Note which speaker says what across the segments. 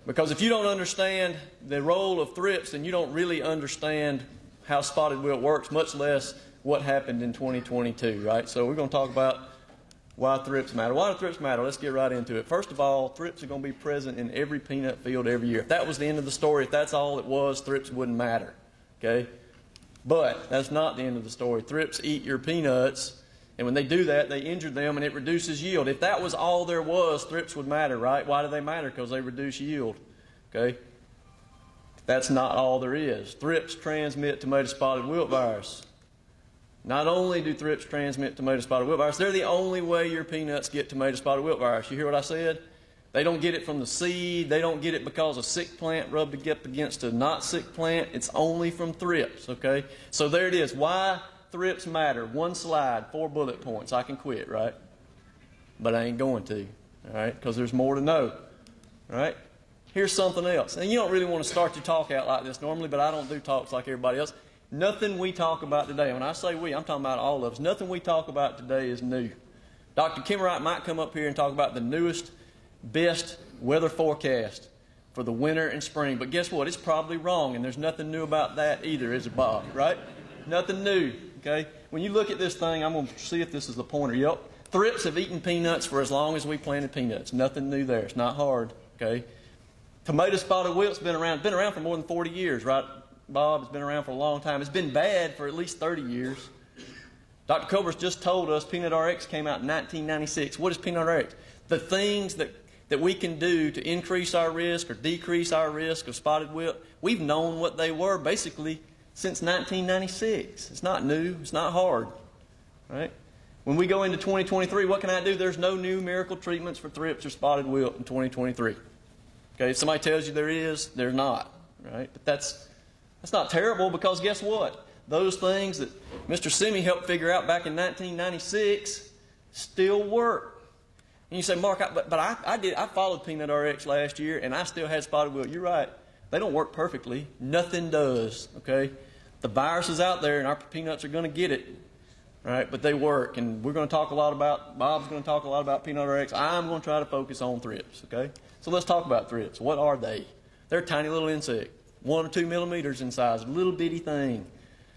Speaker 1: Because if you don't understand the role of thrips, then you don't really understand how spotted wilt works, much less what happened in 2022, right? So we're going to talk about why thrips matter. Why do thrips matter? Let's get right into it. First of all, thrips are going to be present in every peanut field every year. If that was the end of the story, if that's all it was, thrips wouldn't matter, okay? But that's not the end of the story. Thrips eat your peanuts, and when they do that, they injure them, and it reduces yield. If that was all there was, thrips would matter, right? Why do they matter? Because they reduce yield, okay? That's not all there is. Thrips transmit tomato spotted wilt virus. Not only do thrips transmit tomato spotted wilt virus, they're the only way your peanuts get tomato spotted wilt virus. You hear what I said? They don't get it from the seed. They don't get it because a sick plant rubbed up against a not sick plant. It's only from thrips, okay? So there it is. Why thrips matter. One slide, 4 bullet points. I can quit, right? But I ain't going to, all right? Because there's more to know, all right? Here's something else. And you don't really want to start your talk out like this normally, but I don't do talks like everybody else. Nothing we talk about today, when I say we, I'm talking about all of us, nothing we talk about today is new. Dr. Kimmerite might come up here and talk about the newest, best weather forecast for the winter and spring, but guess what? It's probably wrong, and there's nothing new about that either, is it, Bob? Right? Nothing new, okay? When you look at this thing, I'm going to see if this is the pointer. Yep. Thrips have eaten peanuts for as long as we planted peanuts. Nothing new there. It's not hard, okay? Tomato spotted wilt's been around for more than 40 years, right? Bob, has been around for a long time. It's been bad for at least 30 years. Dr. Cobras just told us Peanut RX came out in 1996. What is Peanut RX? The things that we can do to increase our risk or decrease our risk of spotted wilt, we've known what they were basically since 1996. It's not new. It's not hard. Right? When we go into 2023, what can I do? There's no new miracle treatments for thrips or spotted wilt in 2023. Okay, if somebody tells you there is, there's not. Right? But that's not terrible, because guess what? Those things that Mr. Simi helped figure out back in 1996 still work. And you say, Mark, I followed Peanut RX last year, and I still had spotted wilt. You're right. They don't work perfectly. Nothing does, okay? The virus is out there, and our peanuts are going to get it, right? But they work, and we're going to talk a lot about, Bob's going to talk a lot about Peanut RX. I'm going to try to focus on thrips, okay? So let's talk about thrips. What are they? They're a tiny little insect. 1 or 2 millimeters in size, a little bitty thing.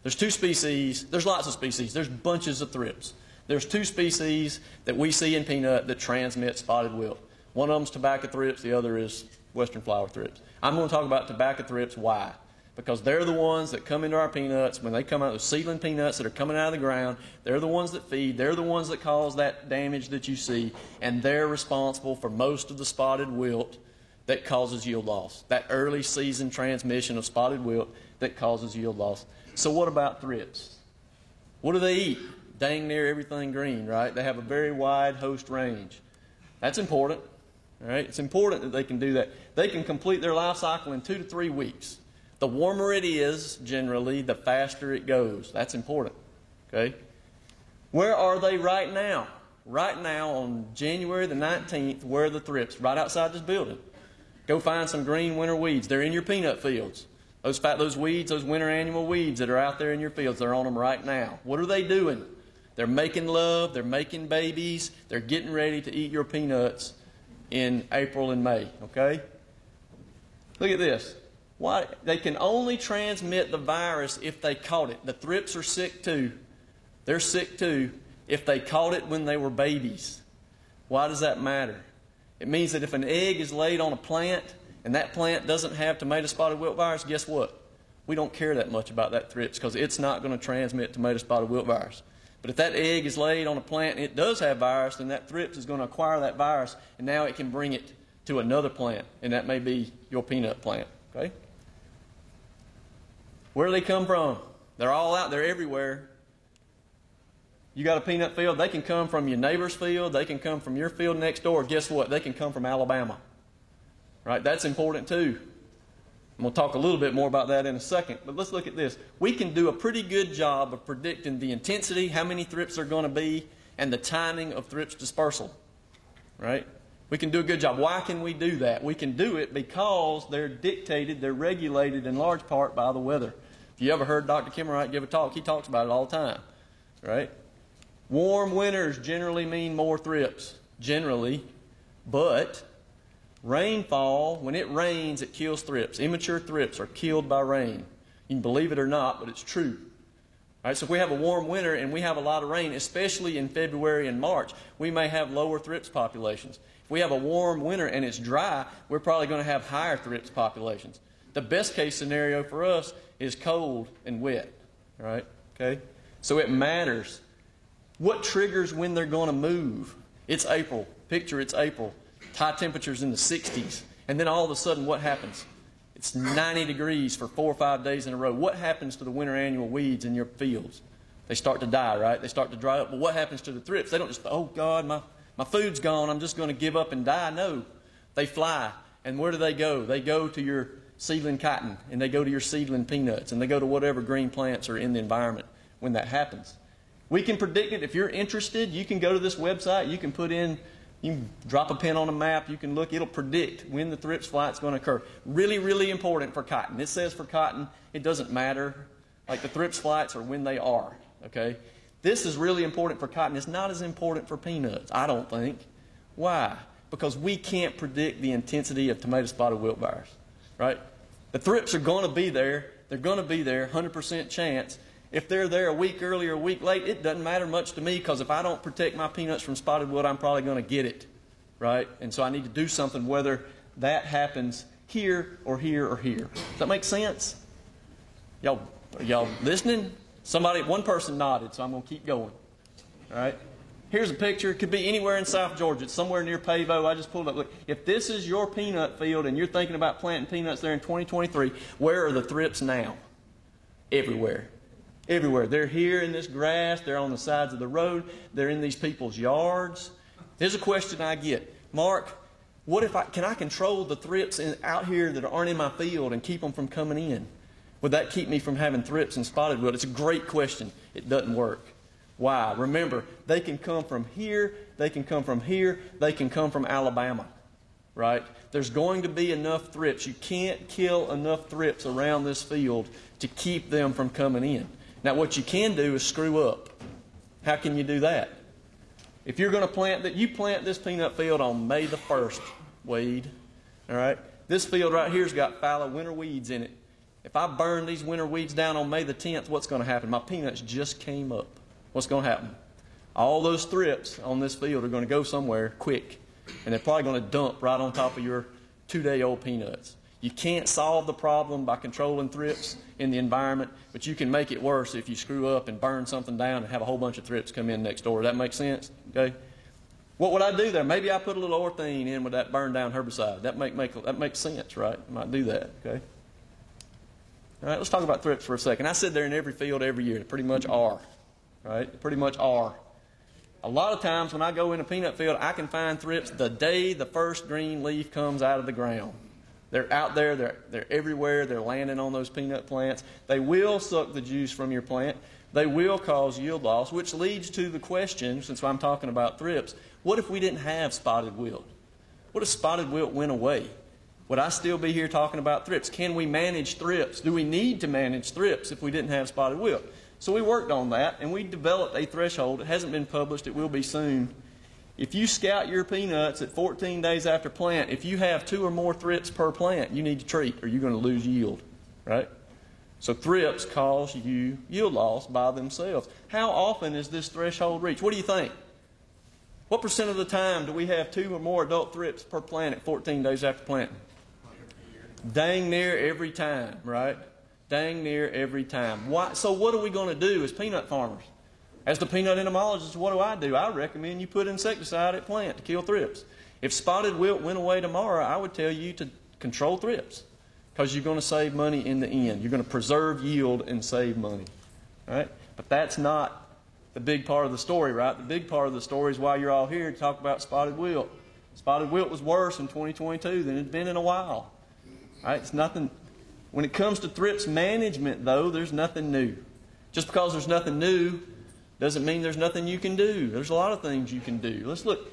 Speaker 1: There's 2 species. There's lots of species. There's bunches of thrips. There's 2 species that we see in peanut that transmit spotted wilt. One of them is tobacco thrips. The other is western flower thrips. I'm going to talk about tobacco thrips. Why? Because they're the ones that come into our peanuts. When they come out, the seedling peanuts that are coming out of the ground, they're the ones that feed. They're the ones that cause that damage that you see, and they're responsible for most of the spotted wilt that causes yield loss, that early season transmission of spotted wilt that causes yield loss. So what about thrips? What do they eat? Dang near everything green, right? They have a very wide host range. That's important, all right? It's important that they can do that. They can complete their life cycle in 2 to 3 weeks. The warmer it is, generally, the faster it goes. That's important, okay? Where are they right now? Right now, on January the 19th, where are the thrips? Right outside this building. Go find some green winter weeds. They're in your peanut fields. Those weeds, those winter annual weeds that are out there in your fields, they're on them right now. What are they doing? They're making love. They're making babies. They're getting ready to eat your peanuts in April and May, okay? Look at this. Why? They can only transmit the virus if they caught it. The thrips are sick too. They're sick too if they caught it when they were babies. Why does that matter? It means that if an egg is laid on a plant and that plant doesn't have tomato spotted wilt virus, guess what? We don't care that much about that thrips because it's not going to transmit tomato spotted wilt virus. But if that egg is laid on a plant and it does have virus, then that thrips is going to acquire that virus, and now it can bring it to another plant, and that may be your peanut plant, okay? Where do they come from? They're all out there everywhere. You got a peanut field, they can come from your neighbor's field, they can come from your field next door. Guess what? They can come from Alabama. Right? That's important too. I'm going to talk a little bit more about that in a second, but let's look at this. We can do a pretty good job of predicting the intensity, how many thrips there are going to be, and the timing of thrips dispersal. Right? We can do a good job. Why can we do that? We can do it because they're dictated, they're regulated in large part by the weather. If you ever heard Dr. Kimmerite give a talk, he talks about it all the time. Right? Warm winters generally mean more thrips, generally, but Rainfall, when it rains, it kills thrips. Immature thrips are killed by rain. You can believe it or not, but it's true. All right, so if we have a warm winter and we have a lot of rain, especially in February and March, we may have lower thrips populations. If we have a warm winter and it's dry, we're probably going to have higher thrips populations. The best case scenario for us is cold and wet. All right, okay? So it matters. What triggers when they're going to move? It's April. Picture it's April. High temperatures in the 60s. And then all of a sudden, what happens? It's 90 degrees for 4 or 5 days in a row. What happens to the winter annual weeds in your fields? They start to die, right? They start to dry up. But what happens to the thrips? They don't just, oh, God, my food's gone. I'm just going to give up and die. No. They fly. And where do they go? They go to your seedling cotton, and they go to your seedling peanuts, and they go to whatever green plants are in the environment when that happens. We can predict it. If you're interested, you can go to this website. You can put in, you can drop a pin on a map. You can look. It'll predict when the thrips flight's going to occur. Really, really important for cotton. It says for cotton, it doesn't matter. Like the thrips flights are when they are. Okay? This is really important for cotton. It's not as important for peanuts, I don't think. Why? Because we can't predict the intensity of tomato spotted wilt virus. Right? The thrips are going to be there. They're going to be there, 100% chance. If they're there a week early or a week late, it doesn't matter much to me, because if I don't protect my peanuts from spotted wilt, I'm probably going to get it, right? And so I need to do something, whether that happens here or here or here. Does that make sense? Y'all listening? One person nodded, so I'm going to keep going. All right? Here's a picture. It could be anywhere in South Georgia. It's somewhere near Pavo. I just pulled it up. Look, if this is your peanut field and you're thinking about planting peanuts there in 2023, where are the thrips now? Everywhere. Everywhere. They're here in this grass. They're on the sides of the road. They're in these people's yards. Here's a question I get. Mark, what if can I control the thrips out here that aren't in my field and keep them from coming in? Would that keep me from having thrips and spotted wilt? It's a great question. It doesn't work. Why? Remember, they can come from here. They can come from here. They can come from Alabama. Right? There's going to be enough thrips. You can't kill enough thrips around this field to keep them from coming in. Now, what you can do is screw up. How can you do that? If you're going to plant this peanut field on May the 1st, Wade, all right? This field right here has got fallow winter weeds in it. If I burn these winter weeds down on May the 10th, what's going to happen? My peanuts just came up. What's going to happen? All those thrips on this field are going to go somewhere quick, and they're probably going to dump right on top of your 2-day-old peanuts. You can't solve the problem by controlling thrips in the environment, but you can make it worse if you screw up and burn something down and have a whole bunch of thrips come in next door. Does that make sense? Okay. What would I do there? Maybe I put a little orthene in with that burned down herbicide. That makes sense, right? I might do that. Okay. All right. Let's talk about thrips for a second. I sit there in every field every year. They pretty much are. Right? They pretty much are. A lot of times when I go in a peanut field, I can find thrips the day the first green leaf comes out of the ground. They're out there, they're everywhere, they're landing on those peanut plants. They will suck the juice from your plant. They will cause yield loss, which leads to the question, since I'm talking about thrips, what if we didn't have spotted wilt? What if spotted wilt went away? Would I still be here talking about thrips? Can we manage thrips? Do we need to manage thrips if we didn't have spotted wilt? So we worked on that, and we developed a threshold. It hasn't been published. It will be soon. If you scout your peanuts at 14 days after plant, if you have 2 or more thrips per plant, you need to treat or you're going to lose yield, right? So thrips cause you yield loss by themselves. How often is this threshold reached? What do you think? What % of the time do we have 2 or more adult thrips per plant at 14 days after planting? Dang near every time, right? Dang near every time. Why? So what are we going to do as peanut farmers? As the peanut entomologist, what do? I recommend you put insecticide at plant to kill thrips. If spotted wilt went away tomorrow, I would tell you to control thrips, because you're going to save money in the end. You're going to preserve yield and save money. Right? But that's not the big part of the story, right? The big part of the story is why you're all here to talk about spotted wilt. Spotted wilt was worse in 2022 than it's been in a while. Right? It's nothing. When it comes to thrips management, though, there's nothing new. Just because there's nothing new doesn't mean there's nothing you can do. There's a lot of things you can do. Let's look.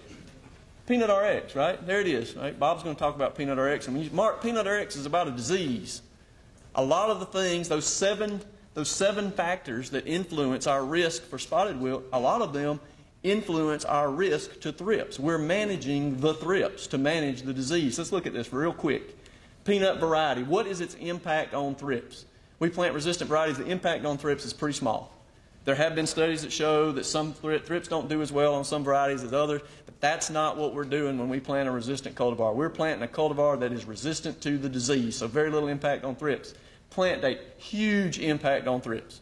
Speaker 1: Peanut RX, right? There it is. Right? Bob's going to talk about Peanut RX. And Mark, Peanut RX is about a disease. A lot of the things, those seven factors that influence our risk for spotted wilt, a lot of them influence our risk to thrips. We're managing the thrips to manage the disease. Let's look at this real quick. Peanut variety, what is its impact on thrips? We plant resistant varieties, the impact on thrips is pretty small. There have been studies that show that some thrips don't do as well on some varieties as others, but that's not what we're doing when we plant a resistant cultivar. We're planting a cultivar that is resistant to the disease, so very little impact on thrips. Plant date, huge impact on thrips.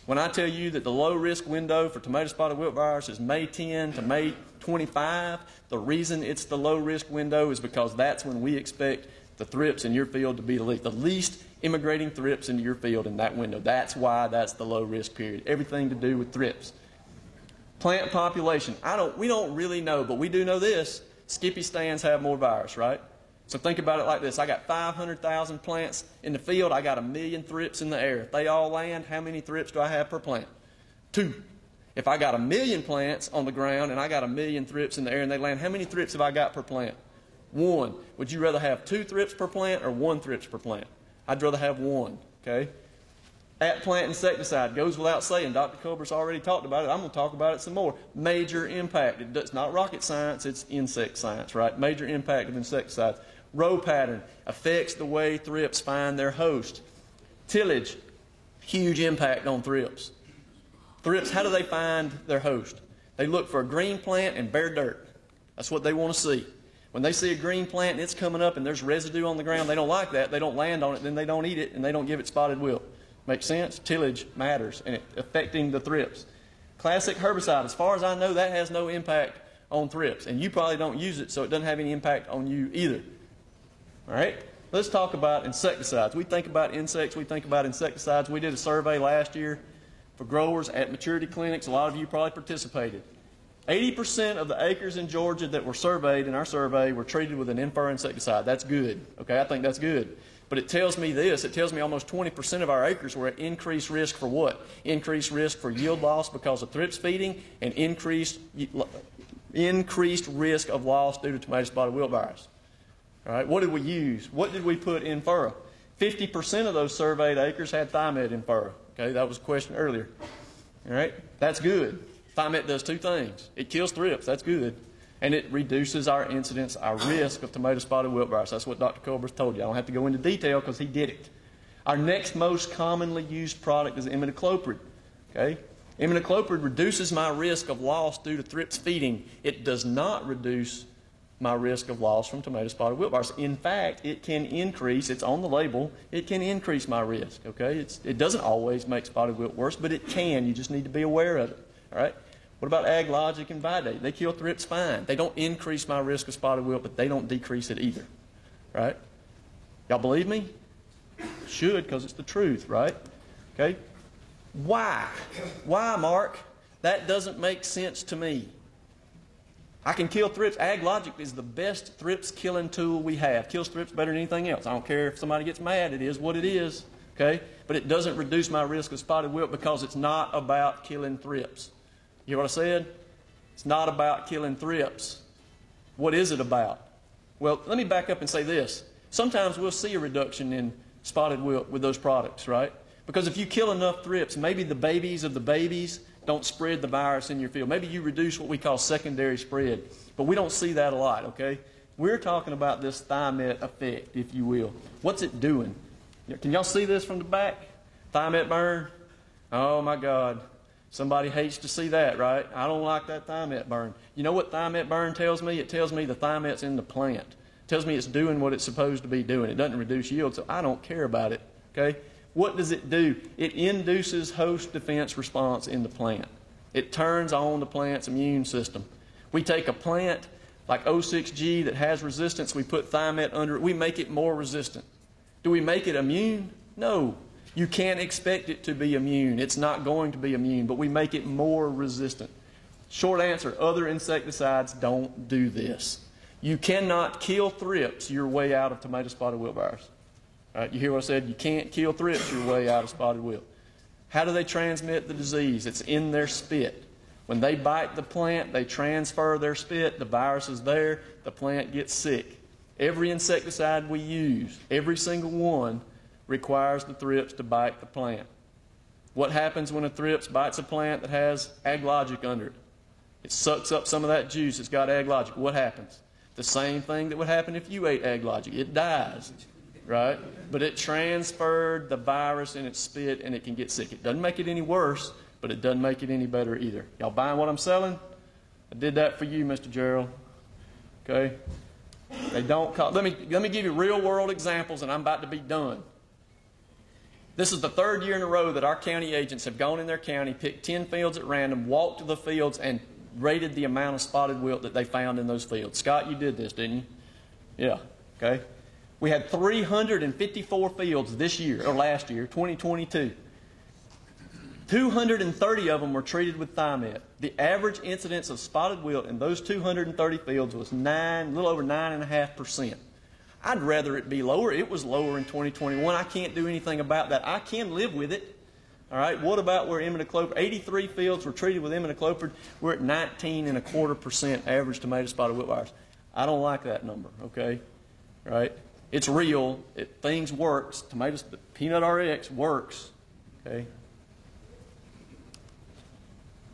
Speaker 1: When I tell you that the low-risk window for tomato spotted wilt virus is May 10 to May 25, the reason it's the low-risk window is because that's when we expect the thrips in your field to be the least immigrating thrips into your field in that window. That's why that's the low-risk period. Everything to do with thrips. Plant population. We don't really know, but we do know this. Skippy stands have more virus, right? So think about it like this. I got 500,000 plants in the field. I got 1 million thrips in the air. If they all land, how many thrips do I have per plant? 2. If I got 1 million plants on the ground and I got 1 million thrips in the air and they land, how many thrips have I got per plant? 1. Would you rather have 2 thrips per plant or 1 thrips per plant? I'd rather have 1, okay? At-plant insecticide goes without saying. Dr. Culber's already talked about it. I'm going to talk about it some more. Major impact. It's not rocket science, it's insect science, right? Major impact of insecticides. Row pattern affects the way thrips find their host. Tillage, huge impact on thrips. Thrips, how do they find their host? They look for a green plant and bare dirt. That's what they want to see. When they see a green plant and it's coming up and there's residue on the ground, they don't like that. They don't land on it, then they don't eat it, and they don't give it spotted wilt. Make sense? Tillage matters, and it affecting the thrips. Classic herbicide, as far as I know, that has no impact on thrips, and you probably don't use it, so it doesn't have any impact on you either. All right? Let's talk about insecticides. We think about insects, we think about insecticides. We did a survey last year for growers at maturity clinics. A lot of you probably participated. 80% of the acres in Georgia that were surveyed in our survey were treated with an in-furrow insecticide. That's good. Okay, I think that's good. But it tells me this. It tells me almost 20% of our acres were at increased risk for what? Increased risk for yield loss because of thrips feeding and increased risk of loss due to tomato spotted wilt virus. All right, what did we use? What did we put in furrow? 50% of those surveyed acres had Thimet in furrow. Okay, that was a question earlier. All right, that's good. Thimet does 2 things. It kills thrips, that's good, and it reduces our incidence, our risk of tomato spotted wilt virus. That's what Dr. Culber's told you. I don't have to go into detail because he did it. Our next most commonly used product is imidacloprid. Okay? Imidacloprid reduces my risk of loss due to thrips feeding. It does not reduce my risk of loss from tomato spotted wilt virus. In fact, it can increase, it's on the label, it can increase my risk. Okay? It doesn't always make spotted wilt worse, but it can. You just need to be aware of it. All right? What about AgLogic and Vidate? They kill thrips fine. They don't increase my risk of spotted wilt, but they don't decrease it either. Right? Y'all believe me? Should, because it's the truth, right? Okay? Why? Why, Mark? That doesn't make sense to me. I can kill thrips. AgLogic is the best thrips killing tool we have. Kills thrips better than anything else. I don't care if somebody gets mad. It is what it is. Okay? But it doesn't reduce my risk of spotted wilt because it's not about killing thrips. You hear what I said? It's not about killing thrips. What is it about? Well, let me back up and say this. Sometimes we'll see a reduction in spotted wilt with those products, right? Because if you kill enough thrips, maybe the babies of the babies don't spread the virus in your field. Maybe you reduce what we call secondary spread. But we don't see that a lot, okay? We're talking about this Thimet effect, if you will. What's it doing? Can y'all see this from the back? Thimet burn? Oh, my God. Somebody hates to see that, right? I don't like that Thimet burn. You know what Thimet burn tells me? It tells me the Thimet's in the plant. It tells me it's doing what it's supposed to be doing. It doesn't reduce yield, so I don't care about it, okay? What does it do? It induces host defense response in the plant. It turns on the plant's immune system. We take a plant like O6G that has resistance, we put Thimet under it, we make it more resistant. Do we make it immune? No. You can't expect it to be immune. It's not going to be immune, but we make it more resistant. Short answer, other insecticides don't do this. You cannot kill thrips your way out of tomato spotted wilt virus. All right, you hear what I said? You can't kill thrips your way out of spotted wilt. How do they transmit the disease? It's in their spit. When they bite the plant, they transfer their spit. The virus is there. The plant gets sick. Every insecticide we use, every single one, requires the thrips to bite the plant. What happens when a thrips bites a plant that has AgLogic under it? It sucks up some of that juice. It's got AgLogic. What happens? The same thing that would happen if you ate AgLogic. It dies, right? But it transferred the virus in its spit, and it can get sick. It doesn't make it any worse, but it doesn't make it any better either. Y'all buying what I'm selling? I did that for you, Mr. Gerald. Okay? They don't call. Let me give you real-world examples, and I'm about to be done. This is the third year in a row that our county agents have gone in their county, picked 10 fields at random, walked to the fields, and rated the amount of spotted wilt that they found in those fields. Scott, you did this, didn't you? Yeah. Okay. We had 354 fields this year, or last year, 2022. 230 of them were treated with Thimet. The average incidence of spotted wilt in those 230 fields was a little over 9.5%. I'd rather it be lower. It was lower in 2021. I can't do anything about that. I can live with it. All right. What about where imidacloprid? 83 fields were treated with imidacloprid. We're at 19.25% average tomato spotted wilt virus. I don't like that number. Okay. Right. It's real. Things works. Tomatoes, Peanut RX works. Okay.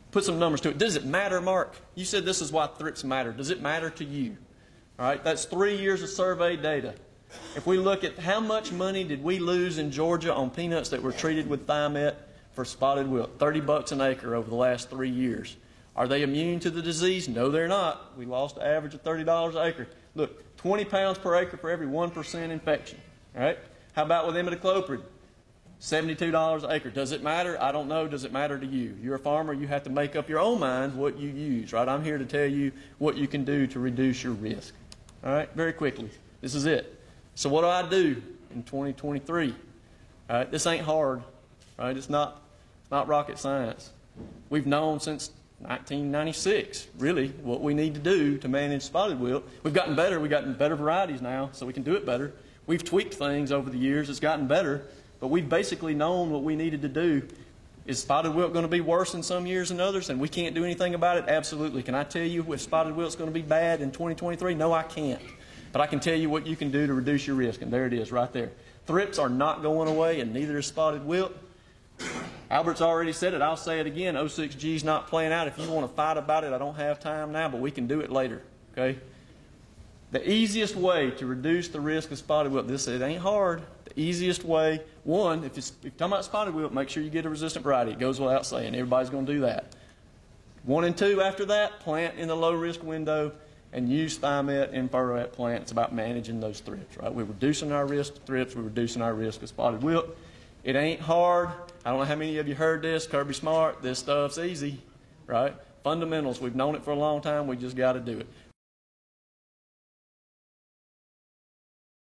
Speaker 1: Put some numbers to it. Does it matter, Mark? You said this is why thrips matter. Does it matter to you? All right, that's 3 years of survey data. If we look at how much money did we lose in Georgia on peanuts that were treated with Thimet for spotted wilt, $30 an acre over the last 3 years. Are they immune to the disease? No, they're not. We lost an average of $30 an acre. Look, 20 pounds per acre for every 1% infection. All right, how about with imidacloprid? $72 an acre. Does it matter? I don't know. Does it matter to you? You're a farmer. You have to make up your own mind what you use, right? I'm here to tell you what you can do to reduce your risk. All right, very quickly. This is it. So what do I do in 2023? All right, this ain't hard, right? It's not rocket science. We've known since 1996, really, what we need to do to manage spotted wilt. We've gotten better. We've gotten better varieties now, so we can do it better. We've tweaked things over the years. It's gotten better, but we've basically known what we needed to do. Is spotted wilt going to be worse in some years than others, and we can't do anything about it? Absolutely. Can I tell you if spotted wilt is going to be bad in 2023? No, I can't. But I can tell you what you can do to reduce your risk, and there it is right there. Thrips are not going away, and neither is spotted wilt. Albert's already said it. I'll say it again. 06G is not playing out. If you want to fight about it, I don't have time now, but we can do it later. Okay? The easiest way to reduce the risk of spotted wilt, it ain't hard. The easiest way, one, if you're talking about spotted wilt, make sure you get a resistant variety. It goes without saying. Everybody's going to do that. 1 and 2 after that, plant in the low-risk window and use Thimet in furrow at plant. It's about managing those thrips, right? We're reducing our risk of thrips. We're reducing our risk of spotted wilt. It ain't hard. I don't know how many of you heard this. Kirby Smart, this stuff's easy, right? Fundamentals, we've known it for a long time. We just got to do it.